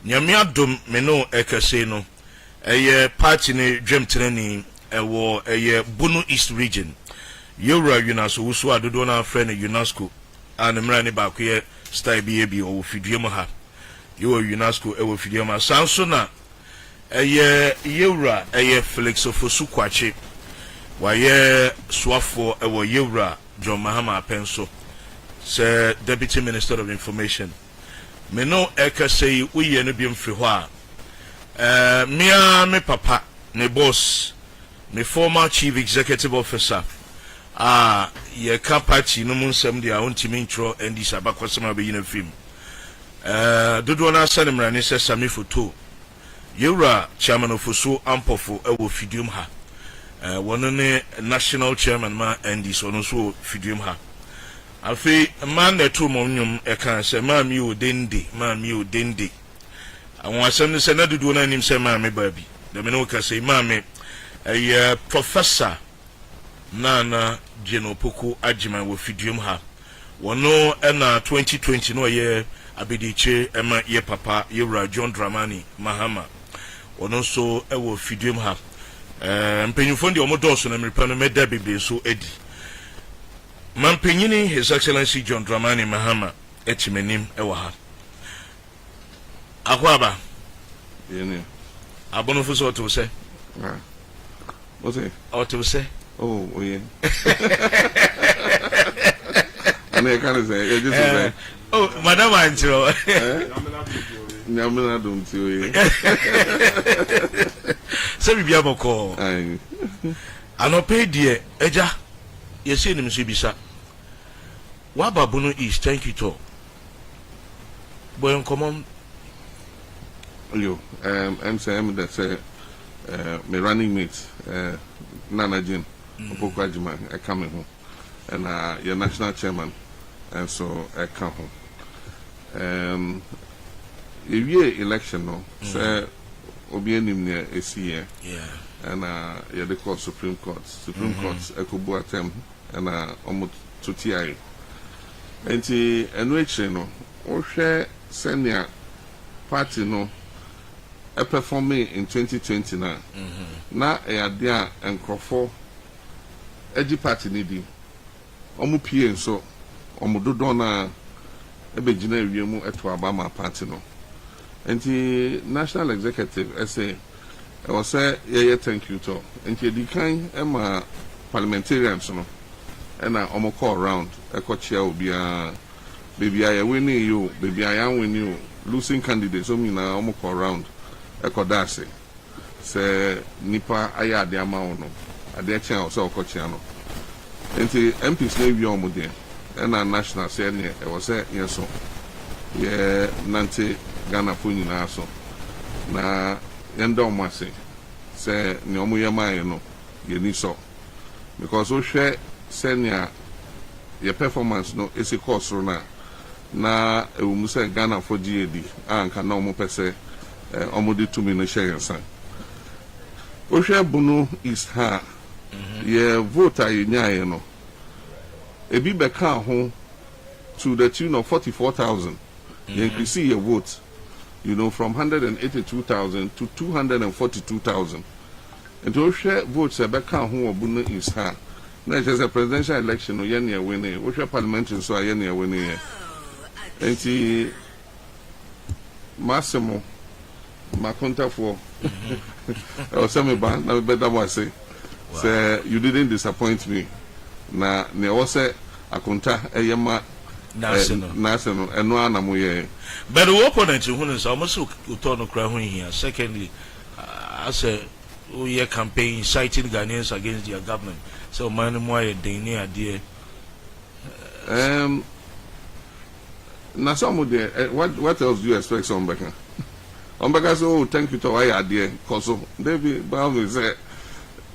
nyamia dom me no ekase no party ne dwem training ewo Bono East region Yura UNESCO wusu adodo na friend UNESCO and mra ne ba ko style bi o fiduem ha yo UNESCO ewo fiduem ha sanso na Yura Felix Ofosu Kwache waye swafo ewo Yura John Mahama penso say Deputy Minister of Information me no ekase uye no bi mfiri ho a me papa ne boss me former chief executive officer ye ka party no mun sem dia ontimi ntro ndi sabakosema be yina film dodo na sanemra ne se sami photo Yura chairman of Ofosu Ampofo ewo fidium ha wono ne national chairman ma ndi so no so fidium ha afi man na to monyum e kan se maami o dende awon asem ne se na dodo na nim se maami baabi de me no ka se maami professor Nana Genopoko Ajima wo fidium ha wono na 2020 no ye abediche ema ye papa Yura John Dramani Mahama wono so ewo fidium ha mpenyufo ndi omodoso na mripa no meda bebe so edi Mampenyini His Excellency John Dramani Mahama etimenim ewo ha akwaba yene abono fuso to se what's it to say oh yeah and I can't say just say oh madam antro nyamena dum ti oye se bibia boko ai anope die eja yesi nim so bisa wa Bono East thank you to boy common yo I'm saying that say my running mate Nana Jin Opoko Ajima I come home and your national chairman and so I come home if you election no say obi anim near ACA and you the call Supreme Court Ekobu atem and omo to TI enti enweche no o hwe senior party no performing in 2020 na ade a enkrofo egi party ni di omu pie nso omu dodo na ebegina ewiemu eto abama party no enti national executive say I was say yeah thank you to enti di kan ema parliamentarians no na omu call round ekochia obia baby I winning you baby I am winning you losing candidates so me na omu call round ekodase se nipa aya de ama ono ade chen o se okochia no enti MPs na wi omo de na national se ne e wo se yeso ye nante Ghana fo nyina so na yenda omo ase se ne omo ye mai no ye ni so because o hwe senior ye performance no esi course ro na e wo mu se Ghana fo GAD anka na omo pese omodi to me no share san o hwe Bono East ha ye vote ayenyaye no ebi beka ho to the tune of 44,000 you can see your vote from 182,000 to 242,000 and o hwe votes beka ho Bono East ha na just a presidential election no ye na winning o hwe parliamentary so ye na winning enti Massimo my contact for send back now better what say you didn't disappoint me na ne wose akonta eyema national eno anamu ye but the opponent who is almost utono kra ho here secondly as a year campaign citing Ghanaians against their government so man mo ye den ni ade na some of the what else do you expect from Becca? Because thank you to why idea cause David Brown say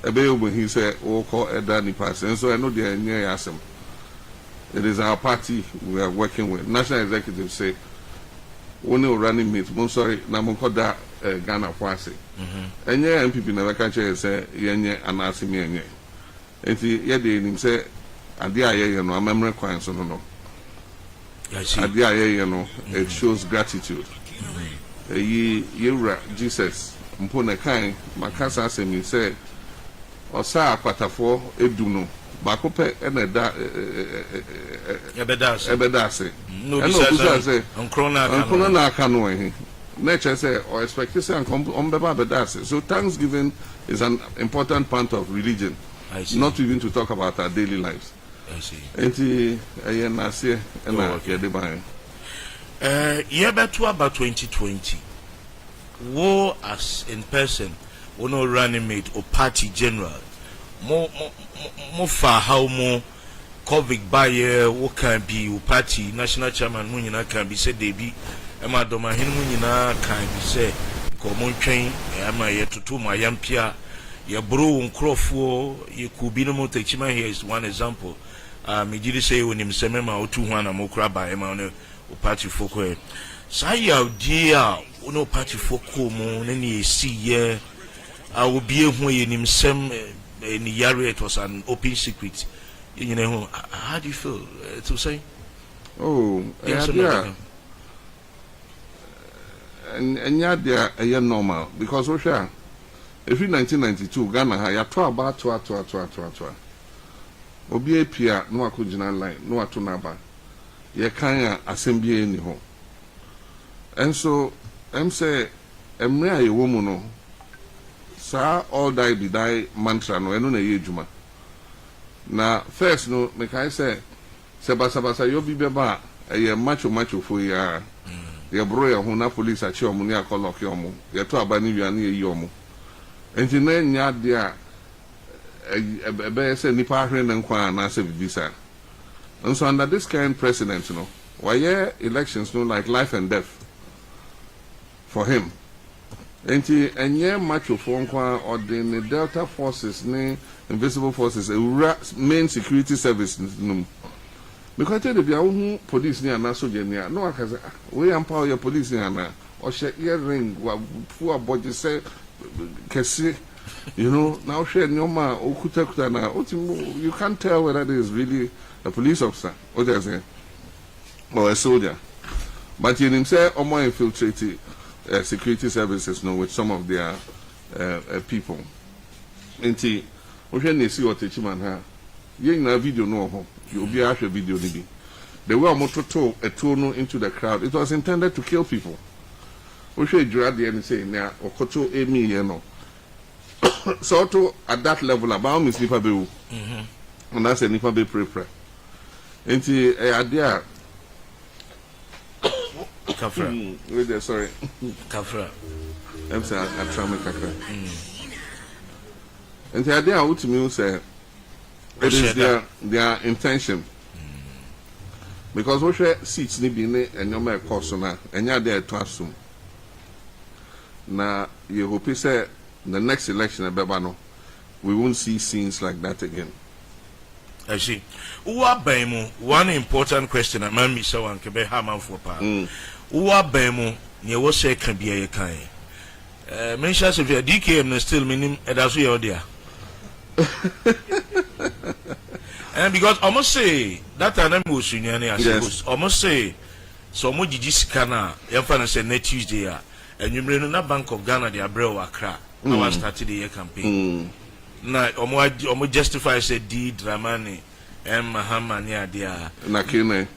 he said call Danny pass and so I know the near asem. It is our party we are working with. National executive say only running mate, sorry, Namokoda Ghana Kwasi. And yeah, MPP never catch say yenye anasi yenye. And yet him say adia you know, memory coin so no. Adia you know, it shows gratitude. Yewra Jesus mpona kan makasa asemi say osa akwatafo eduno bakope eneda ebeda ase no bisa say onkro na aka no ehi nature say or expect say ombeba beda ase. So Thanksgiving is an important part of religion. I see. Not even to talk about our daily lives. I see. Enti na se na kede ban. Yeah, but about 2020. War as in person, or no running mate or party general. More far how more COVID buyer, what can be or party, national chairman, Munina can be said they be, Emma Doma Munina can be said, common train, am I yet to my young Pia, your bro and crofo, you could be no more techima. Here is one example. Me did say when him semema or 200 more crab by Emma. Party folk say ya dear no party folk mo na ni see ye I will be a when him sem in the area. It was an open secret, you know. How do you feel to say? Oh yeah, and yeah, they are normal because we share if in 1992 Ghana had ya to about to obi apia no akugina line no atunaba ye kan assembly ni ho. And so say emre aye wo mu no sa all die be die mantra no eno na ye adwuma na first no me kai say sebasa yo bi beba ye macho fo ya ye bro ye ho na police achi omu ne akolock omu ye to aba ni wiane ye yi omu enti na nya de a ebe say nipa hwe na nkwa na se bibisa. And so under this current president, you know, why elections, you know, like life and death for him. And yeah, much of phone or the Delta forces, invisible forces, main security service. Because I tell you, police near na soldier near. No, I can say we empower your police near na or share earring. Poor body say, "Kesi." You know, now share no ma okuta na. You can't tell whether it is really a police officer, what they say, or a soldier. But in himself, or more infiltrated security services, with some of their people. And see what teaching man ha. You in a video no, you'll be after video maybe. They were moto a tunnel into the crowd. It was intended to kill people. We should drag the end say now or koto emi you know. So to at that level about me sleeper be. And that's a nipa be pray. Enti idea Kafra. Wait there, sorry. Kafra. I'm saying I try me Kafra. Enti idea what me say it is their intention. Because we share seats ni bi ne enyoma ekoso na enya dey to asum. Na you hope say the next election ebeba no we won't see scenes like that again. I see. One important question I man me so an kebe haman for pa. Uwa bemu ne wo say kan bia ye kan. Mention say DKM na still minim edaso ye odia. And because almost say that time we sunyane as almost say so mo gigi sika na ye fa na say next Tuesday a enwumre no na Bank of Ghana dey abrel Accra. Now started the year campaign. Na omo justify say di Dramani Mahama ni adia na kene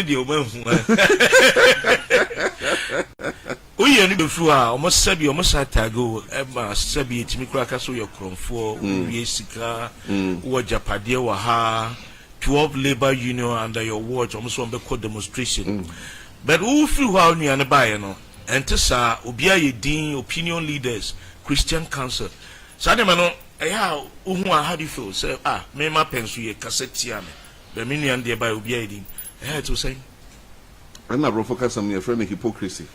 di omo hu oye ni befu a omo sabi omo satago sabi etimi kura ka so your kromfo wie sika wo japade wa ha 12 labor union under your watch omo so be called demonstration but who feel how ni an buy no ente sa obi aye din opinion leaders Christian Council sadema no how do you feel? Say, me my pensu ye cassette me. The minion dear by Obi Edin. To say, I'm not focus on your friend hypocrisy.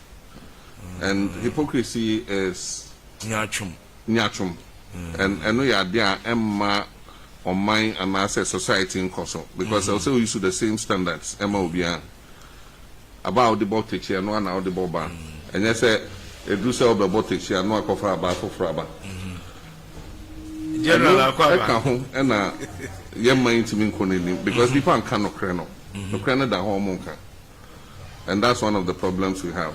And hypocrisy is nyachum. And I know you are there, Emma on mine and I say society in Koso. Because also used to the same standards, Emma Obia about the botics here, no one out the boba. And I say, a do sell the botics here, no cover about for Fraba. General Aqua and young man to me because people cannot crano. No crano da home. And that's one of the problems we have.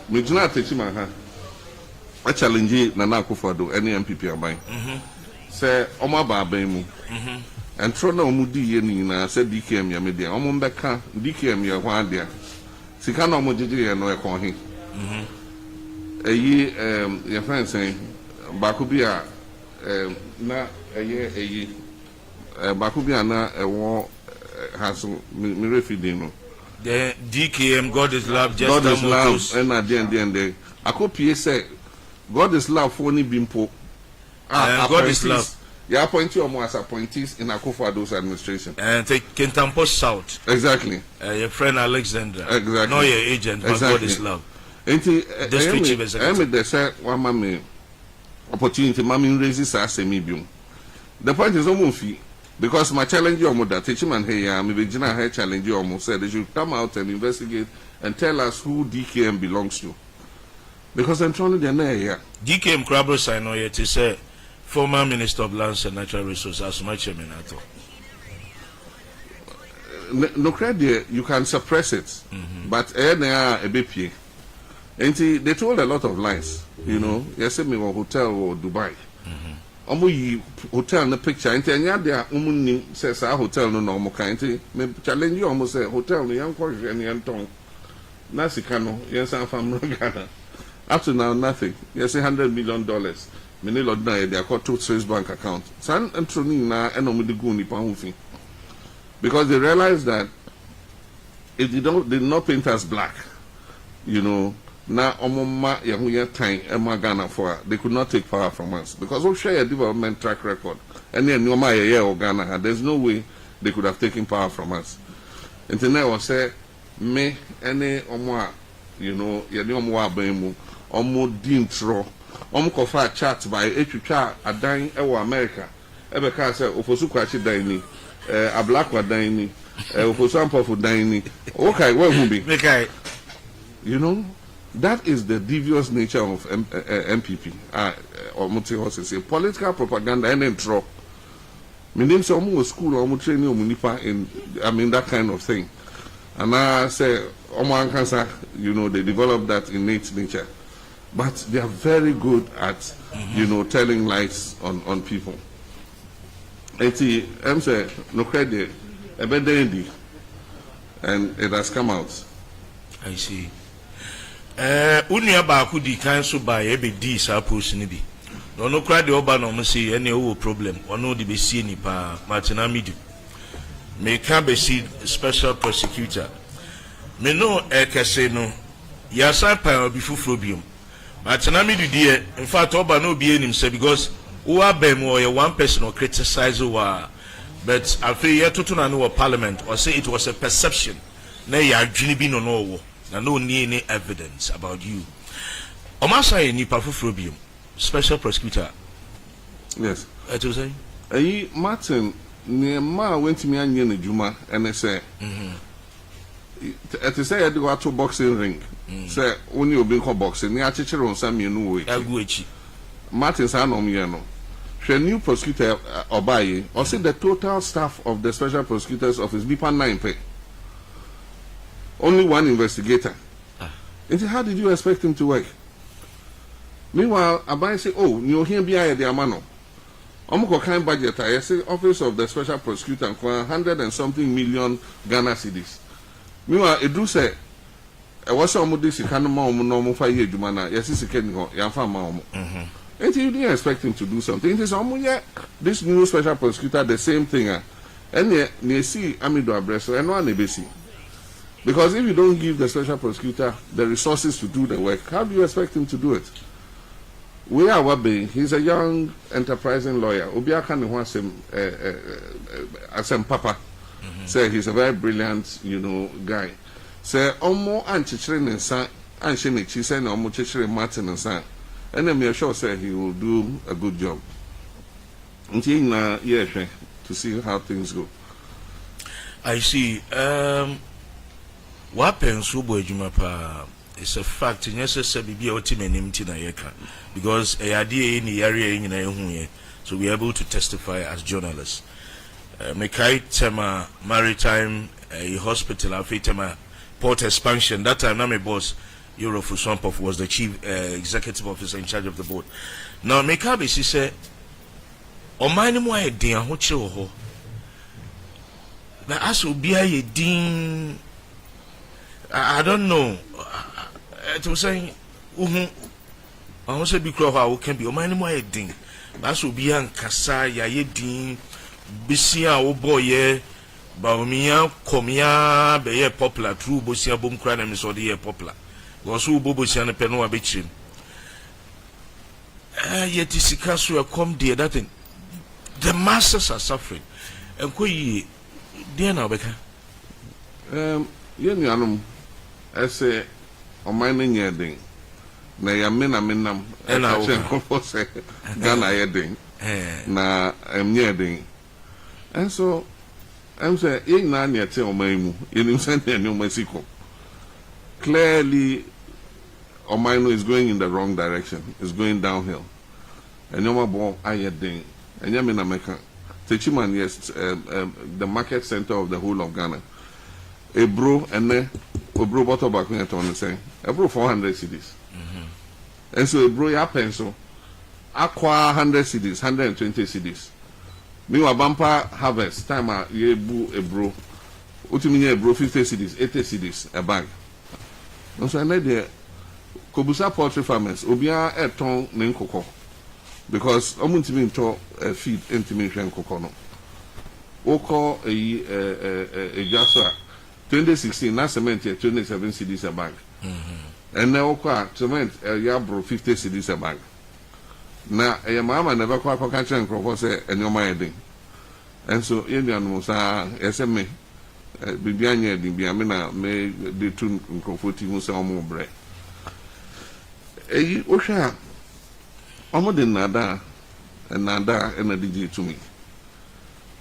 me jina Techiman ha. A challenge Nana Akufo-Addo any MPP aban. Say Oma ba aban mu. And Trona omudi ye ni na say DKM ya media. Omo mbeka DKM ya hwa dia. Sika na omo jeje ye no e kon he. Eyi your friend saying Bakubia na eyi Bakubia na ewo has me refeeding no. The DKM God is love just God is love and at the end Akopie say God is love for any bimpo. God is love. You appoint you as appointees in Akufo-Addo's administration. And take Kentampo South. Exactly. Your friend Alexander. Exactly. Not your agent, but God is love. District chief executive. They say one mami opportunity mami raises as a medium. The point is almost because my challenge you almost that Techiman hey me begina here challenge you almost said they should come out and investigate and tell us who DKM belongs to. Because I'm trying to here. DKM Krabro sign or yet to say former Minister of Lands and Natural Resources as my chairman at all. No credit, you can suppress it, but they are a BP. And they told a lot of lies, you know. Yes, me or hotel or Dubai. Omo hotel in the picture. And then there umu says our hotel no normal kind. Me challenge you almost say hotel no young coach and young tongue. Nasi kano yes I'm from Ghana. Up to now nothing. Yes, $100 million. Many Lord na they are called two Swiss bank account. San Anthony na enomi de go ni pa because they realized that if they did not paint us black, you know, na omoma yahuya time ema Ghana for they could not take power from us because we share a development track record and then no matter or Ghana there's no way they could have taken power from us. And then I was say me any omwa you know yeni omwa abemu omo dintro omo kofa chat by etwitwa adan ewo America ebe ka say ofosu kwachi dan ni ablakwa dan ni ofosu ampofu dan ni okay where who be you know that is the devious nature of MPP or multi horses a political propaganda and intro meaning some school or training or in I mean that kind of thing and I say Oman cancer you know they develop that innate nature but they are very good at you know telling lies on people. I'm saying no credit a bad day and it has come out. I see. Unia baku di council by ebe di sa post ni bi. No credit oba no say any problem or no the be see ni pa Martina Midu. Me can be see special prosecutor. Me no ekese no ya sa pa obi fufrobium. Martina Midu die in fact oba no be enim say because who are or one person or criticize wa but after year to na parliament or say it was a perception na ya adwini bi no na no any evidence about you omasa ni pafufrobium special prosecutor yes what you say ayi Martin ne ma went me anye na juma and say it is say go to boxing ring say only obi ko boxing ni achichere on sam yenu we aguechi Martin sa no me no the new prosecutor Obaye or say the total staff of the special prosecutor's office Bipa 9 pay. Only one investigator. And how did you expect him to work? Meanwhile, Obaye say, oh, you hear behind the amano. Omoko kind budget I say office of the special prosecutor for 100 and something million Ghana cedis. Meanwhile, it do say I was some this kind of normal 5 years jumana yes is a and you didn't expect him to do something. It is almost this new special prosecutor the same thing. And you see Amido Abreso and one ABC. Because if you don't give the special prosecutor the resources to do the work, how do you expect him to do it? We are Wabe, he's a young enterprising lawyer. Obiaka ni wants him as a papa. Say he's a very brilliant, you know, guy. Say Omo Anchichrin and San Anshinichi say Omo Chichrin Martin and San. And then me sure say he will do a good job. Until now, yeah, to see how things go. I see. What happens pa it's a fact. Yes, say be a team and empty na yeka because a idea in the area in na so we are able to testify as journalists. Mekai tema maritime a hospital after tema port expansion that time na me boss Eurofo Swampov was the chief executive officer in charge of the board. Now, Mekabe, she said, "O mine mo aye din aho kire wo ho." Na aso bia ye din, I don't know. It was saying, I want to be clear how can be. O mine mo aye din. Aso bia nkasa ya ye din bisia wo boye ba omiya komia be ye popular true bosia bom kra na me so de ye popular. Go so bobosia ne pe no abechirim. Yet sika so come there that thing. The masses are suffering. And koi dear now beka. Yen yanum ese o mine nye den. Na ya mena menam e na wo say Ghana ye den. Na nye den. And so I'm saying yen na ne te o maimu. Yen say ne o masiko. Clearly Omaino is going in the wrong direction. It's going downhill. And no more ayeding. And Yamina Meka. Techiman, yes, the market center of the whole of Ghana. A bro and then a bro bottle back when I saying a bro 400 cities. And so a bro ya pencil acquire 100 cities, 120 cities. Meanwhile, bumper harvest time ye boo a bro. Ultimately a bro 50 cities, 80 cities a bag. And so I made there. Kobusa poultry farmers obia eton ne nkokọ because omuntimi nto feed entimi hwe nkokọ no oko ejaso 2016 na cement 27 cedis a bag and na oko cement ya bro 50 cedis a bag na Mahama never kwa kanche nkokọ se enyoma yedin and so yenyan sa eseme bibia nya edin bia me na me de tun nkokọ ti mu se omo bre Osha Omodin Nada and DG to me.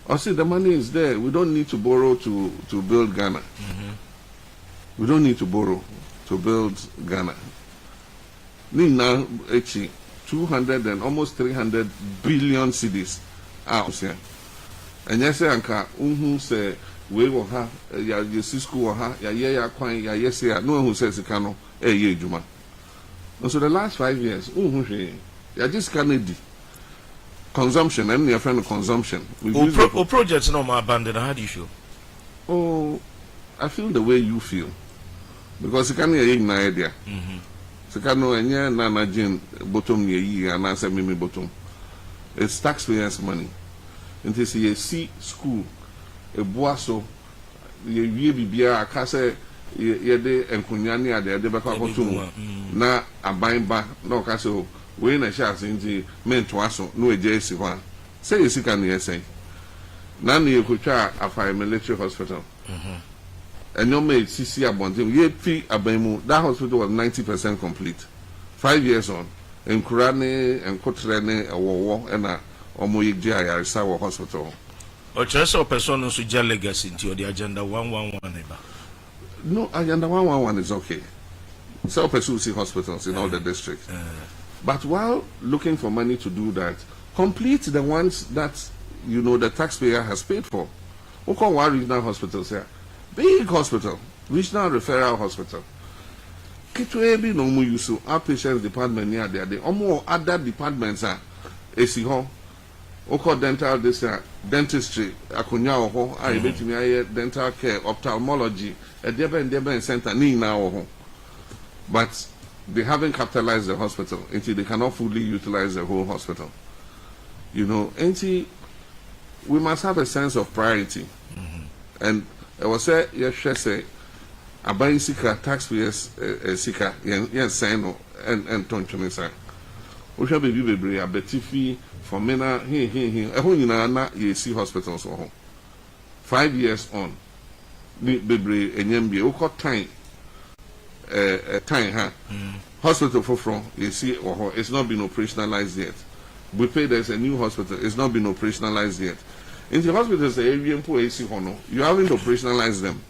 I see the money is there. We don't need to borrow to build Ghana. We don't need to borrow to build Ghana. Nina 200 and almost 300 billion cedis out here. And yes, Anka, say we will have ya school ya kwan ya yes ya no one who says it cannot ye juma. And so the last 5 years, you just can't do consumption and your friend of consumption. Projects no more abandoned. How do you feel? Oh, I feel the way you feel because you can't hear my idea. So can't know any nana jin bottom ye and answer me bottom. It's taxpayers' money. And this is a C school, a boaso, ye bibia a case. Yede enkunyani ade de beka kotum na abanba na okaso we na sha asinti mento aso no eje esi ho say yesika na yesen na na yekotwa afai military hospital enyo me sisi abonte ye fi abanmu that hospital was 90% complete 5 years on enkura ne enkotre ne ewowo na omo yegje ayaresa wo hospital o chese person no so ja legacy nti o the agenda 111 eba. No, agenda 111 is okay. Self-pursue hospitals in all the districts. But while looking for money to do that, complete the ones that, you know, the taxpayer has paid for. One regional hospitals here. Big hospital. Regional referral hospital. Kitwebi no mu yusu. Outpatients department near there. The other departments are AC Oko dental this dentistry akonya oho a ebetimi aye dental care ophthalmology edebe center ni na oho but they haven't capitalized the hospital until they cannot fully utilize the whole hospital, you know. And we must have a sense of priority. And I was say yes say abai sika taxpayers sika yes say no and tonchome say we shall be bebre abetifi for mena ehun nyina na ye see hospitals so 5 years on ni bebre enyambie ukọ time time ha hospital for you see it's not been operationalized yet. We pay there's a new hospital, it's not been operationalized yet. In the hospitals the area you haven't operationalized them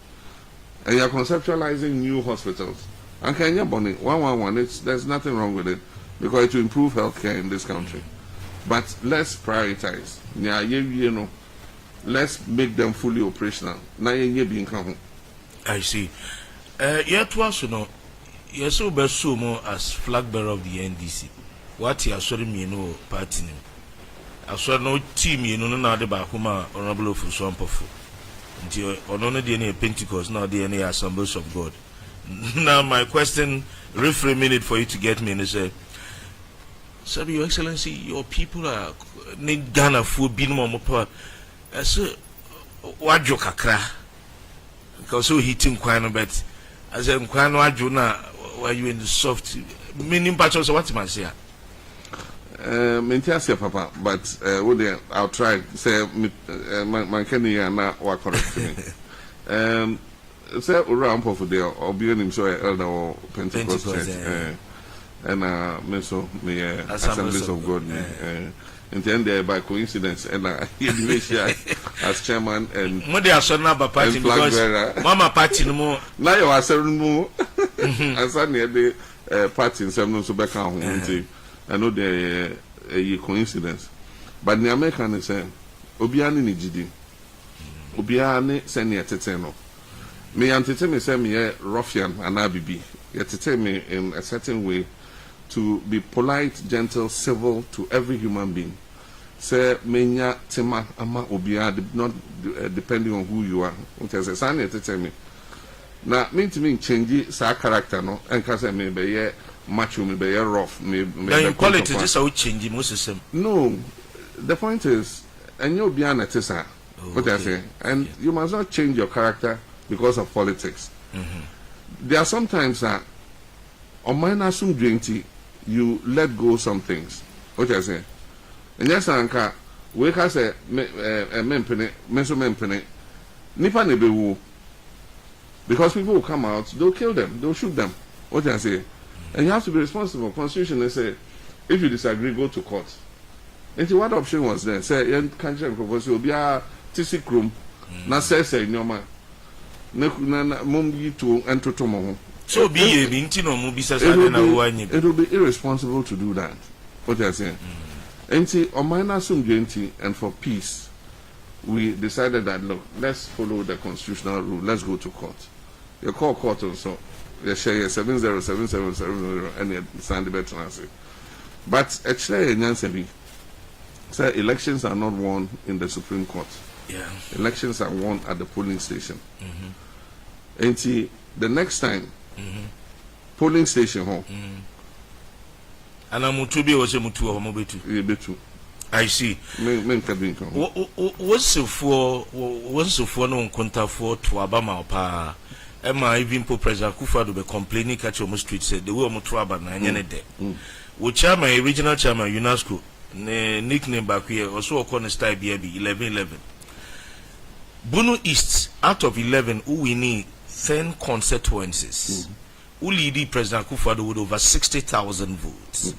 and you're conceptualizing new hospitals. And Kenya Bonnie 111 there's nothing wrong with it because it will improve healthcare in this country. But let's prioritize. You know, let's make them fully operational. I see. Yet was no yes, so Besumo as flag bearer of the NDC. What you saw me no party name. I saw no team, you know, now the Bahuma honorable for Swampofo. Until on the DNA Pentecost, now DNA assemblies of God. Now, my question, reframe minute for you to get me, and they say, Sir, Your Excellency, your people are need Ghana food, being more power. I said, what you kakra? Because so hitting quite a bit. I said, quite no ajuna, were you in the soft meaning patch of what man say? Maintain papa, but I'll try. Say, my Kenny and not work correct me. Say, around for the or being him so elder or Pentecost church. And meso me Assemblies of God. And then there by coincidence, and as chairman and Monday I saw number party because Mama party no more. Now you are 7 more. And suddenly the party in 7 so back home. I know the a coincidence, but the American is saying Obiani ni jidi, Obiani seni ateteno. Me antete me say me ruffian and abibi. Yetete me in a certain way to be polite, gentle, civil to every human being. Say menya tema ama Obiani not depending on who you are. Okay, say sani yetete me. Na mean to me change sa character no, and kase me be macho me be rough me then quality just how change most system. No, the point is and you'll be an artist. What I say, and you must not change your character because of politics. There are sometimes that on minor some drinking you let go some things. What I say, and yes anka we can say mempene meso mempene nipa nebewu because people will come out, they'll kill them, they'll shoot them. What I say. And you have to be responsible. Constitution, they say, if you disagree, go to court. And what option was there? Say, you can't propose will be a TC room. Na say, no man. Mumbi to enter tomorrow. So be a bintino mubisa. It will be irresponsible to do that. What I say. And see, on minor sum and for peace, we decided that look, let's follow the constitutional rule. Let's go to court. You call court also. You share 707770 and you stand the better answer. But actually, say elections are not won in the Supreme Court. Yeah. Elections are won at the polling station. And see, the next time, polling station home. And I'm mutubi was a mutu or mobitu. I see. What's the for no contact for to Abama pa? Emma even po President Kufuor be complaining catch on street said the way Mutuaba na nyene de. Wo chairman regional chairman UNESCO nickname back here also on style BB 1111. Bono East out of 11 who we need 10 constituencies. Who lead President Kufuor with over 60,000 votes.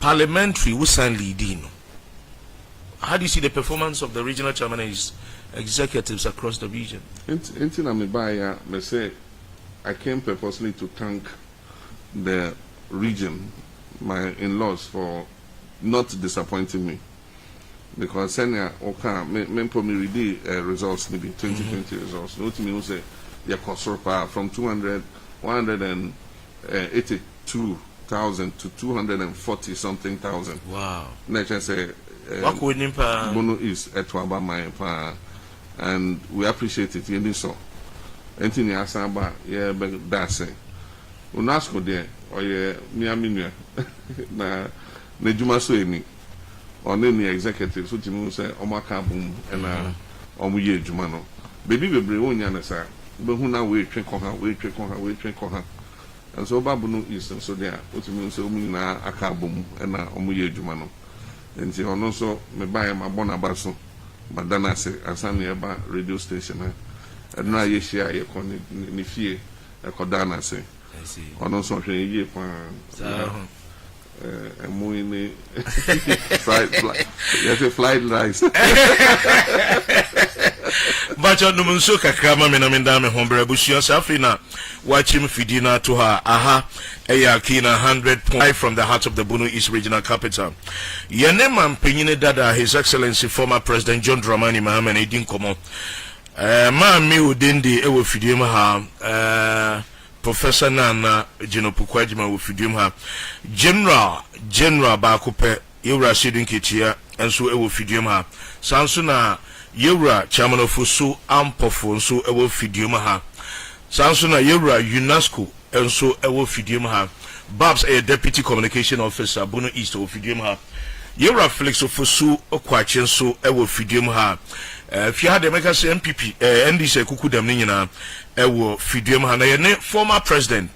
Parliamentary who signed leading. How do you see the performance of the regional chairman and his executives across the region? I say I came purposely to thank the region, my in-laws, for not disappointing me. Because senior okay, me read results maybe 2020 results. No to me who say your cost from 182,000 to 240 something thousand. Wow. Nature say Bono is etwaba my pa, and we appreciate it. You so. Anything you ask about, yeah, but that's it. Unasco there, or yeah, Miami, na Nejuma so any, or any executives, which you say, Omaka boom, and Omuye Jumano. Baby, we bring one yanasa, but who now wait, train coha, wait, train coha. And so Babuno is, and so there, what you mean, so Muna Akabum, and Omuye Jumano. And she also me buy my bonabaso, but then I say, I stand nearby radio station. And now you share your con in fear, a codana say. I see. On also a year for a movie flight rice. But you don't so kakama me na me dame hombre bushia safina watch him fidina to her aha Eyakina 100.5 from the heart of the Bono East regional capital. Yenema Mpenyine Dada, His Excellency former President John Dramani Mahama Edin Komo. Ma mi udindi ewe fidima ha Professor Nana Jinopukwadjima wo fidium ha general ba ko pe yewra shedin ketia enso e wo fidium ha sanso na yewra chairman of so ampofo enso e wo fidium ha sanso na yewra UNESCO enso e wo fidium ha Babs a deputy communication officer Bono East wo fidium ha yewra Felix Ofosu okwache enso e wo fidium ha Fia de make say MPP NDC kuku dem nyina ewo fidium ha na ye ne former president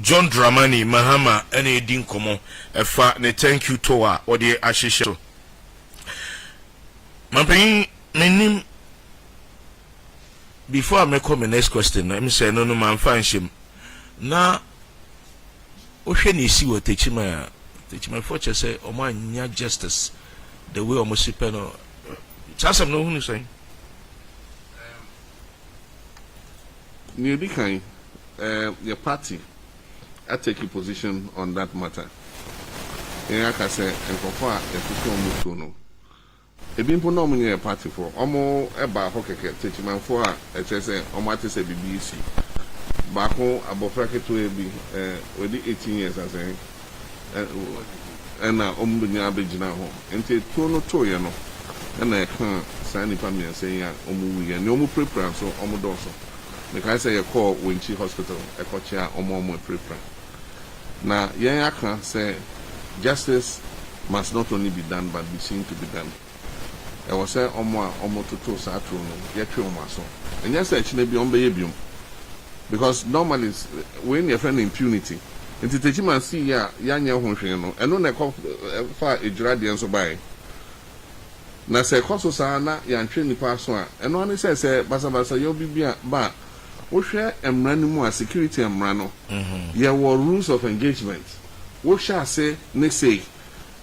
John Dramani Mahama ene din komo efa ne thank you to a ode ahihye Mampin menim before I make my next question let me say no man fan shim na ohwe ne si wo techima for say o man nya justice the way o mo sipe no chasam no hunu say New Dikai, your party, I take a position on that matter. And like I say, and for far, if you no. A been nominated a party for almost about hockey, teaching man for HSA, or Martis BBC. Back home, about bracket to be with the 18 years, I say, and now Ombunya Abijina home. And take two no toy, and I can't sign it from me and say, Omu, and no more preference or Omodoso. Because I say a call Winchi Hospital, a coachia or more prepare. Now, Yaka say justice must not only be done but be seen to be done. I was say almost to Saturn, get your muscle. And yes, actually be on babium. Because normally when you're friend impunity, and to teach him and see ya, young Honshino, and no call far a dradian so by. Now say Cosso Sana, yan train the pass one, and only says, Basa, you'll be ba. We share and run more security and rano. There were rules of engagement. We shall say, next say,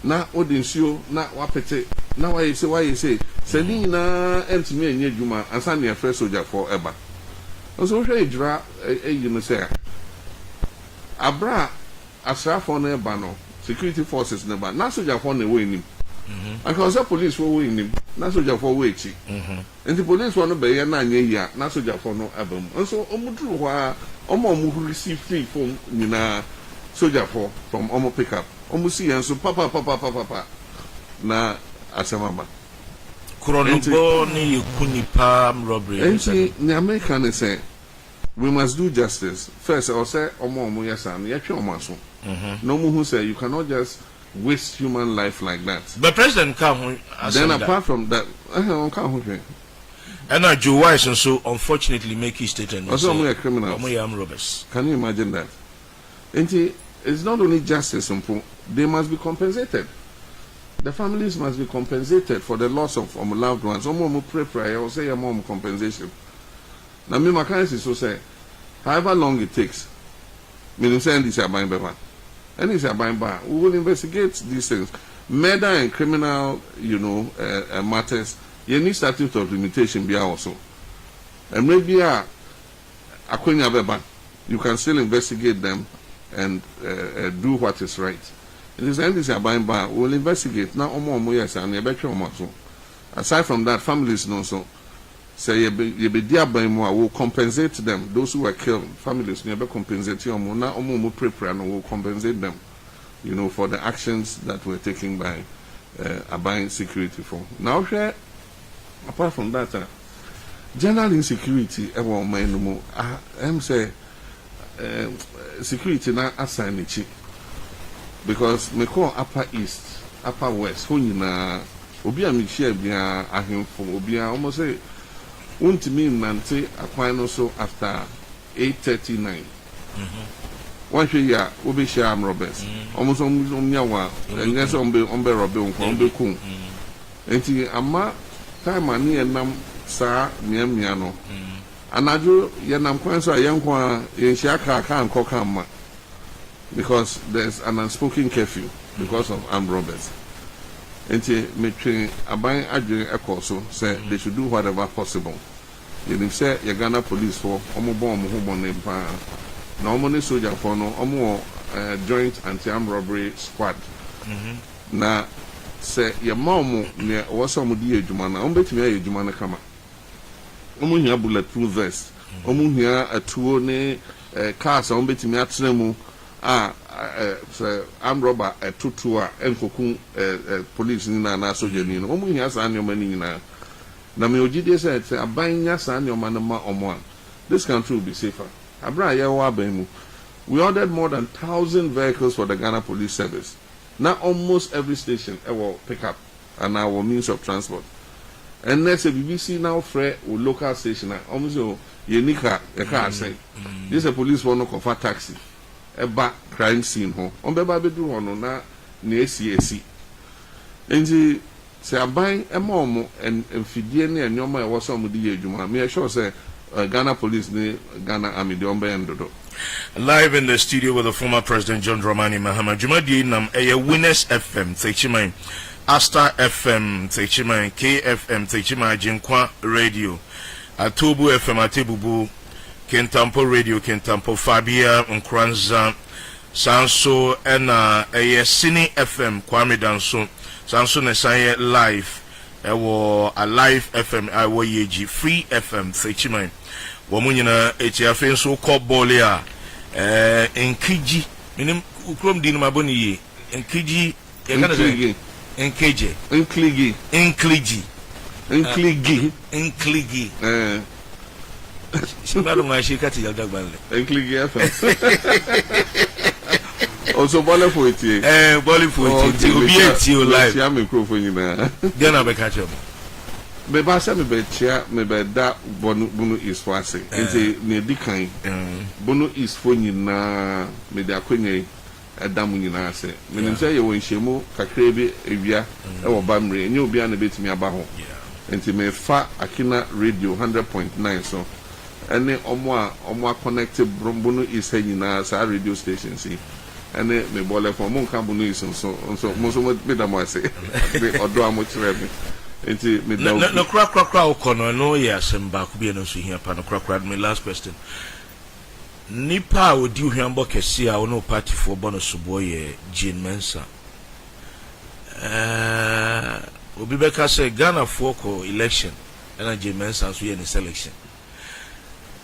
na Odinsu, na wapete, now I say, why you say, Selina, and to me and Yejuma, and send your first soldier forever. Also, we shall draw a say, Abra, Asrafon Bano, security forces never, not soldier for the winning. And because the police were winning, not soldier for waiting. And the police want to be a 9 year, not soldier for no album. And so, Omudru, who receive free from Nina soldier for from Omo pickup. Omusi and so papa. Na Asamama. Chronoboni Kunipam robbery. And see, the American say, we must do justice. First, I'll say, Omo Muyasan, Yachomaso. No one who say you cannot just waste human life like that. But President can't. Then apart from that, I can't. And Joe Wise and so unfortunately make his statement. Also, we are criminals. Robbers. Can you imagine that? And it's not only justice, they must be compensated. The families must be compensated for the loss of loved ones. Some pray, I will say a mom compensation. Now, me, my clients is so say, however long it takes, me saying this is buying better. And it's a buying bar. We will investigate these things. Murder and criminal, matters. You need statute of limitation be also. And maybe you can still investigate them and do what is right. It is end is a buying bar. We will investigate now. Yes, and aside from that, families know so. Say you be dear by more will compensate them. Those who were killed, families never compensate you. Now, prepare and will compensate them, for the actions that were taken by abiding security for. Now, apart from that, general insecurity. I'm say security now assign it because me call upper east, upper west. Who obi a me share bia ahemfo obi a almost say. Won't mean Nante Aquino so after 8:39. One year, will be share robbers. Almost on Yawa, and yes, on be Robin, on be coon. And see, Ama time and near Nam Sa Miamiano. And I do Yanam Quansa, young one in Shaka can't cock because there's an unspoken curfew because of armed robbers. And me abang adwene ekoso say they should do whatever possible. You say your Ghana police for omo bon mo hobon pa na omo ne soldier for no omo joint anti-armed robbery squad. Na say your mom ne was omo di adwuma na omo betimi aye adwuma na kama. Omo hia bulletproof vest. Omo hia atuo ne cars on betimi atremu armed robber tutu enkoku police ni na soldier ni no omu hia sa anyoma ni nyina na me ogide say abanya sa anyoma no ma omo this country will be safer abra ye wa ban we ordered more than 1,000 vehicles for the Ghana Police Service. Now almost every station will pick up and our means of transport. And next BBC now free or local station almost unique a car say this is a police one no for taxi a back crime scene home on be do one na CAC and the say buying a mom and fidie ne anyoma e wo some di adwuma me sure say Ghana Police ni Ghana Army de ombe endodo. Live in the studio with the former President John Dramani Mahama. Jumadi nam Winners FM Techiman, Asta FM Techiman, KFM Techiman, Jinkwa Radio, Atubu FM Atibubu, Kentampo Radio, Kentampo Fabia, Nkranza, Sanso, and Sini FM, Kwame Danso, Sanso Nesanye Live, a Live FM, Iwoyeji, Free FM Techiman. Wamunyina etiafen so kobole a enkiji minim ukrom din maboni ye enkiji e kana say enkeje enkligi shibalo ngashi kati ya dagbanle enkligi FM also bole for it bole for it obi eti o live ya microphone nyina dia na be catch up me ba se me be chia me be da bunu is for ase nti ne dikan bunu is for nyina me da akwenye edam nyina ase me nim say ye won hyemu kakra bi ewia e wo bamre nye obi an betimi aba ho nti me fa Akina Radio 100.9 so ene omo connected bunu is nyina sa radio station si ene me bole for mo nka bunu is so mo so me da mo ase be odo amo kire me enti me da no kra okono no ye asemba ku bi no so hia pa no kra me last question nipa odi hwambo kese a wono party for bonus boy Jean Mensa obi beka say Ghana for ko election na Jean Mensa so ye ni selection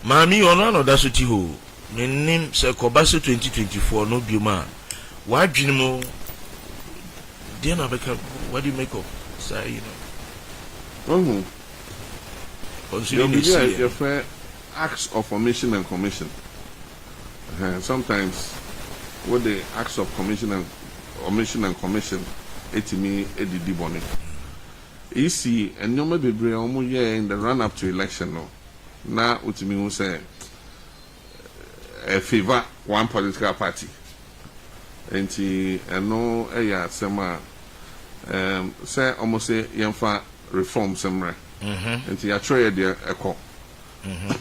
mami ono no da so ti ho menim se ko ba so 2024 no bioma wa dwene mo dia na beka what do you make of say you know considering your fair acts of omission and commission. Sometimes what the acts of commission and omission and commission etimi edidi boni. You see, and you may be in the run up to election no. Now utimi who say favor one political party. And no sema say almost say yemfa reform somewhere. And you try the echo.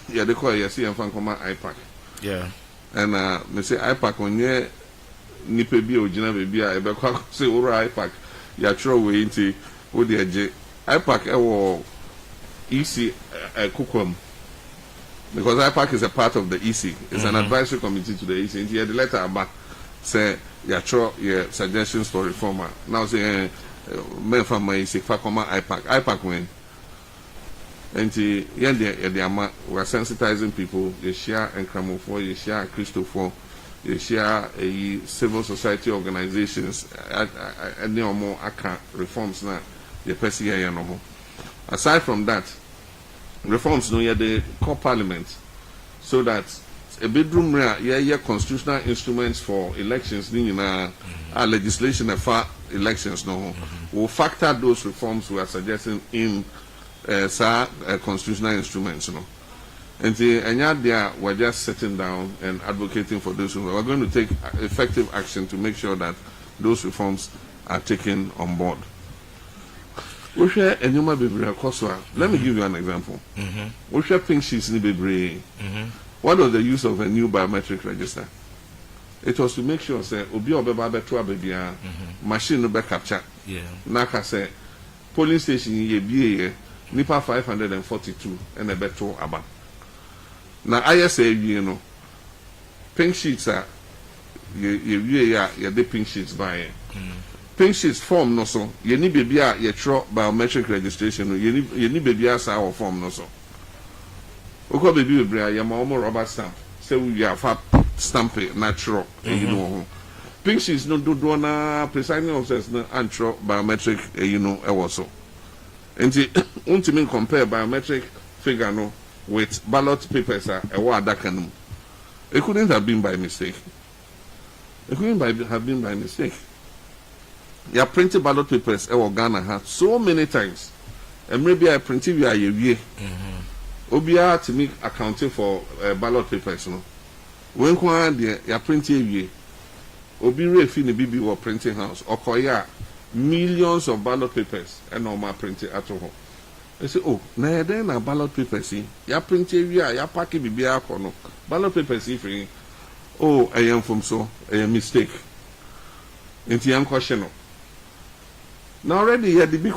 Yeah, they call you see and fan come IPAC. Yeah. And me say IPAC on ye nipe bi ojina baby a ebe kwa say ora IPAC ya throw we into wo de age IPAC wo EC kukom because IPAC is a part of the EC. It's an advisory committee to the EC. And the letter about say ya throw your suggestions for reformer. Now say me from my EC fa come IPAC when and we are sensitizing people. You share Nkramofo, you share Christopher, you share civil society organizations, and more reforms now. The PCA no more. Aside from that, reforms no the core parliament, so that a bedroom constitutional instruments for elections. Our legislation for elections no will factor those reforms we are suggesting in. Constitutional instruments, and we're just sitting down and advocating for those. We're going to take effective action to make sure that those reforms are taken on board. Let me give you an example. Pink sheets in what was the use of a new biometric register? It was to make sure that machine no be capture. Naka say polling station ye Nipa 542 and a better aba. Now ISA pink sheets are the pink sheets by pink sheets form no so you need baby your biometric registration you need baby our form no so. Oko baby bra your rubber stamp say we have a stamp natural you know pink sheets no do na precisely officers no antro biometric you know also nti untimi compare biometric figure no with ballot papers adaka no it couldn't have been by mistake. It couldn't have been by mistake. You printed ballot papers Ghana had so many times. And maybe I printed you a year. Obia to me accounting for ballot papers. No, when you printed you, Obi Refi the BB or printing house or Koya millions of ballot papers and normal printed at home. They say, oh, now then a ballot papers see. You printed you, you pack it BB no ballot papers see free. Oh, I am from so a mistake. Into young question. Now already at the big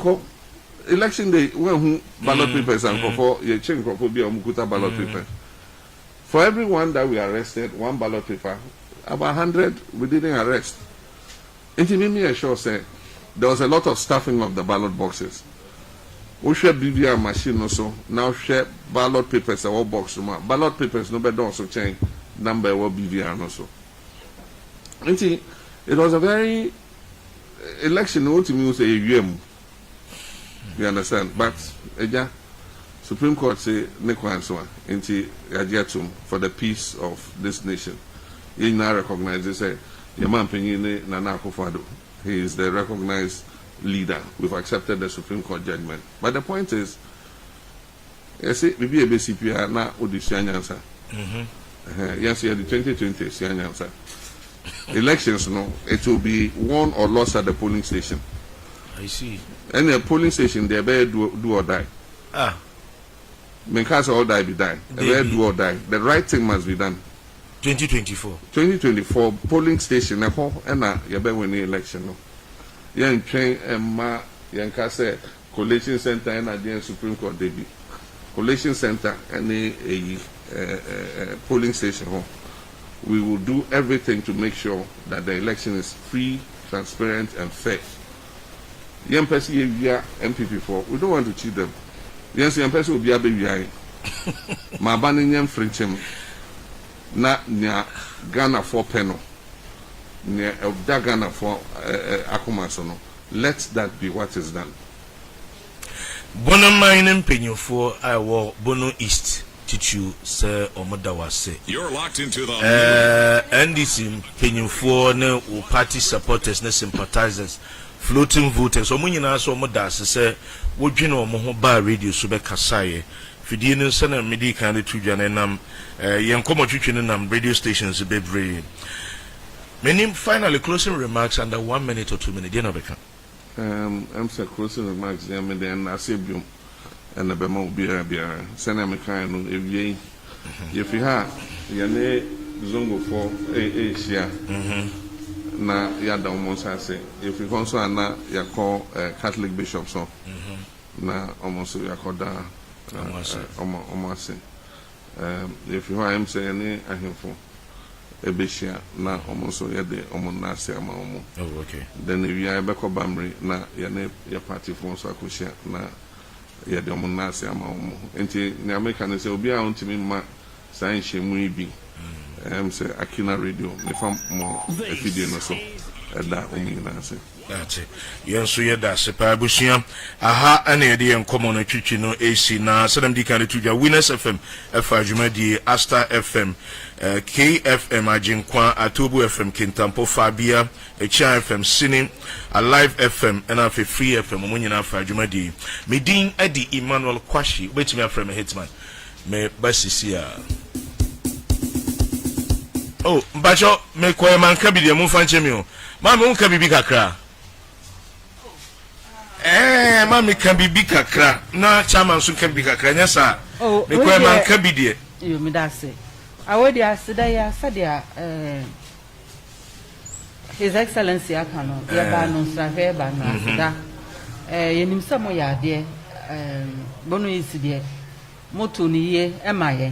election day when ballot papers and before you change for be mukuta ballot paper. For everyone that we arrested, one ballot paper, about 100 we didn't arrest. It made me assure say there was a lot of stuffing of the ballot boxes. We share BVR machine also now share ballot papers or box ballot papers no better also change number will BVR also. It was a very election ultimately say you understand, but Supreme Court say Nekwanso into Yajatum for the peace of this nation. He now recognizes say Yaman Penyine Nana Akufo-Addo. He is the recognized leader. We've accepted the Supreme Court judgment. But the point is, you see, we be a BCP na Odisha answer. Yes, yeah, the 2020 answer. Elections, no, it will be won or lost at the polling station. I see. And the polling station, they better do or die. Because all die be die. They better do or die. The right thing must be done. 2024. 2024 polling station. And you better win the election. No. Young train and ma young say collation center and the Supreme Court debut. Collation center and a polling station. We will do everything to make sure that the election is free, transparent, and fair. Young person here MPP for we don't want to cheat them. Yes, young person will be a baby. My banning young French na nya Ghana for penal. Near Ghana for Akumasono. Let that be what is done. Bono mining penny for I war Bono East. Tichu Sir Omodawase. You're locked into the NDC penny for no party supporters, no sympathizers, floating voters. Omunina so Modas say, would you know Mohoba radio Sube Kasaye? Fidino Sana Medi kind of Tujanenam, Yankomo Chuchinam radio stations, Bebre. Many finally closing remarks under 1 minute or 2 minutes. I'm saying closing remarks. Then I say you and the Bemo be a send me kind of if you have your name Zongo for Asia. Na yada almost say if you also are na you call Catholic bishops so na almost you call that almost if you are saying I have for Ebeshia na almost ya de omonase ama omo. Oh, okay. Then if you are beko bamri na ya party for so akoshia na ya de omonase ama omo. Enti ni America ne say obi a ontimi ma san shemu bi. Say Akina radio me fam mo video no so da omina say. That's it. Yenso yeda sepa abusia aha ana yede yen komo no twitwi no AC na sadam di kan tuja Winners FM efa dwumadi Asta FM KFM Ajinkwa Atobu FM Kintampo Fabia Echa FM Sini Alive FM and afi Free FM omunyina fa dwumadi medin edi Emmanuel Kwashi betimi afrem hitman me basisia. Oh mbacho me koye manka bi de mu fanche mi o ma me unka bibi kakra. Mami can be big kakra. Na chairman so can be kakra. Yes, sir. Oh, me kwa man can be there. You me that say. I would said His Excellency Akano. Ya no safe ba no da. Yenim samo ya de bonu isi de. Moto ni ye emaye.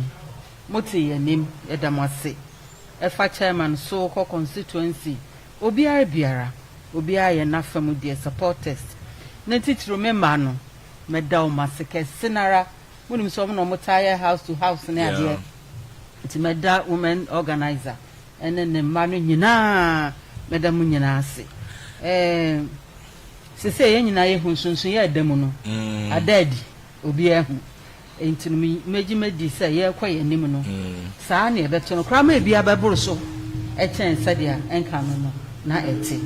Moti yenim edamase. Efa chairman so ko constituency. Obiara biara. Obiara ye na famu de supporters. Nentitro member no medal maseke sinara wonim so no motire house to house na ade nti meda women organizer ene ne mma no nyinaa meda mu nyinaa ase sese ye nyinaa ye hunsunsun ye adamu no adadi obi ehu nti meji medi se ye kwaye nim no saa ne ebeto no kra ma bia beboro so echen sadia enka no na ete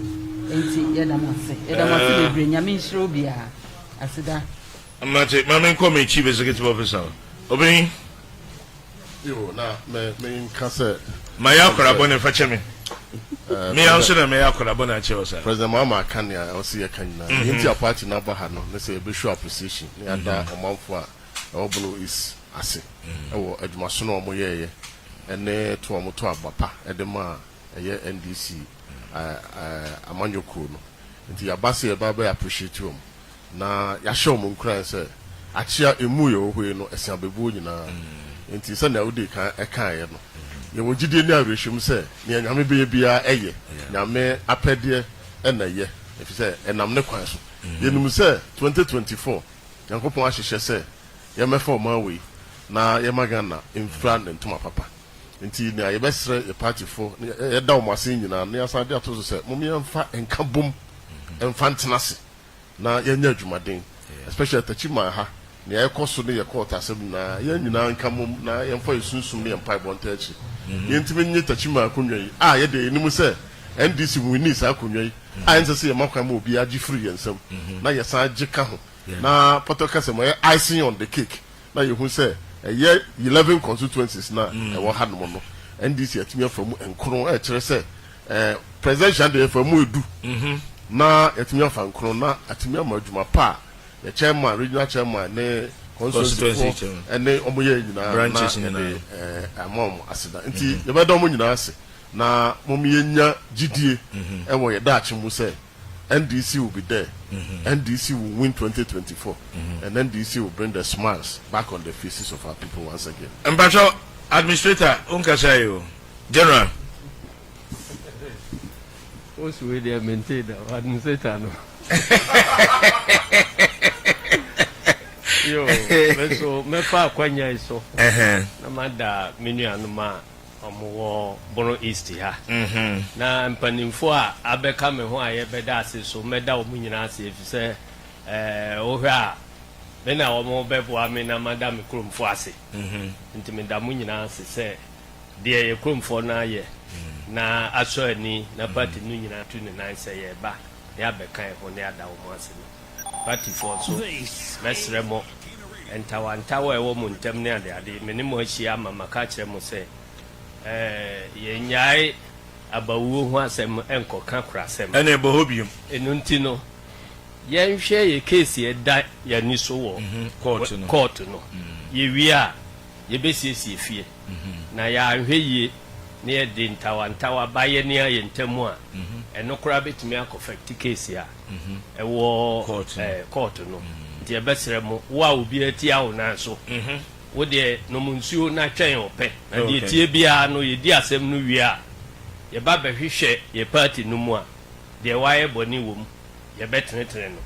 nti ye da mase bebre nyame nshiro bia asida amate mama nko me chief executive officer obin yo na me kase maya kwara bone fa cheme me answer na maya kwara bone ache osa President Mahama Kanya o see kan na nti a party na ba ha no na say be show appreciation na ada omanfo a obono is ase ewo adwumaso no mo yeye ene to mo to abapa edema eye NDC amanyoko no nti abase e ba appreciate you na ya show mo nkran say achia emu ye ohwe no esia bebu nyina nti se na udi kan ekan ye no ye wogide ni awrehwem se ne nyame be bia eye nyame apede na ye efi se enam ne kwan so ye num se 2024 yankopon ahyehye se ye mefa ma we na ye magana infra ne ntoma papa nti na ye besre ye party for ye da o masen nyina na yasa de ato so se mom ye mfa enka bom emfa ntenase na ye nya adwumaden especially tachima ha ne ekoso ne ye court asem na ye nyina nka mom na ye mfa yesunsum ne ye mpa bonta achi ye ntimi nye tachima akonwa yi ye de enimu se NDC wini sa akonwa yi ense se ye makwan ma obi agi free yensam na ye san agi ka ho na potoka se mo ye icing on the cake na ye hu se ye 11 constituencies na e wo ha no no NDC atimi afamu enkron e kire se presidential de afamu edu na atimi afa enkron na atimi amadwuma pa the chairman regional chairman ne constituency ene omoye nyina branches na amom asida nti ye bedo mo nyina ase na mom ye nya gidie e wo ye daachi mu se NDC will be there. NDC will win 2024 and NDC will bring the smiles back on the faces of our people once again. Mpacho administrator unkasayo general what's we dey maintain the administrator no yo meso mefa kwanya iso na mada menu anuma omo Bono East ha na mpanimfo a abeka me ho aye beda ase so meda wo nyina ase efise ohwe a me na wo bebo ame na madam kromfo ase nti me da mu nyina ase se de ye kromfo na ye na aso ani na party nu nyina tu ne nan se ye ba ya beka e ho ne ada wo ase no party for so mesremo entawa e wo mu ntem ne ade me ne mo ahia mama ka kire mo se ye nyai abawo ho asem enkoka krasem ene bohobium enunti no ye nhwe ye case ye da ya ni so wo court no ye wi a ye besiesie fie na ya nhwe ye ne ye de ntawa baye ne ye ntemu a eno kra betimi akofect case a ewo court no nti e besere mo wa obi atia wo na so wo de no munsuo na twen ope na de tie bia no ye di asem no wi a ye ba behwehwe ye party no mu a de waye boni wo mu ye betenetene no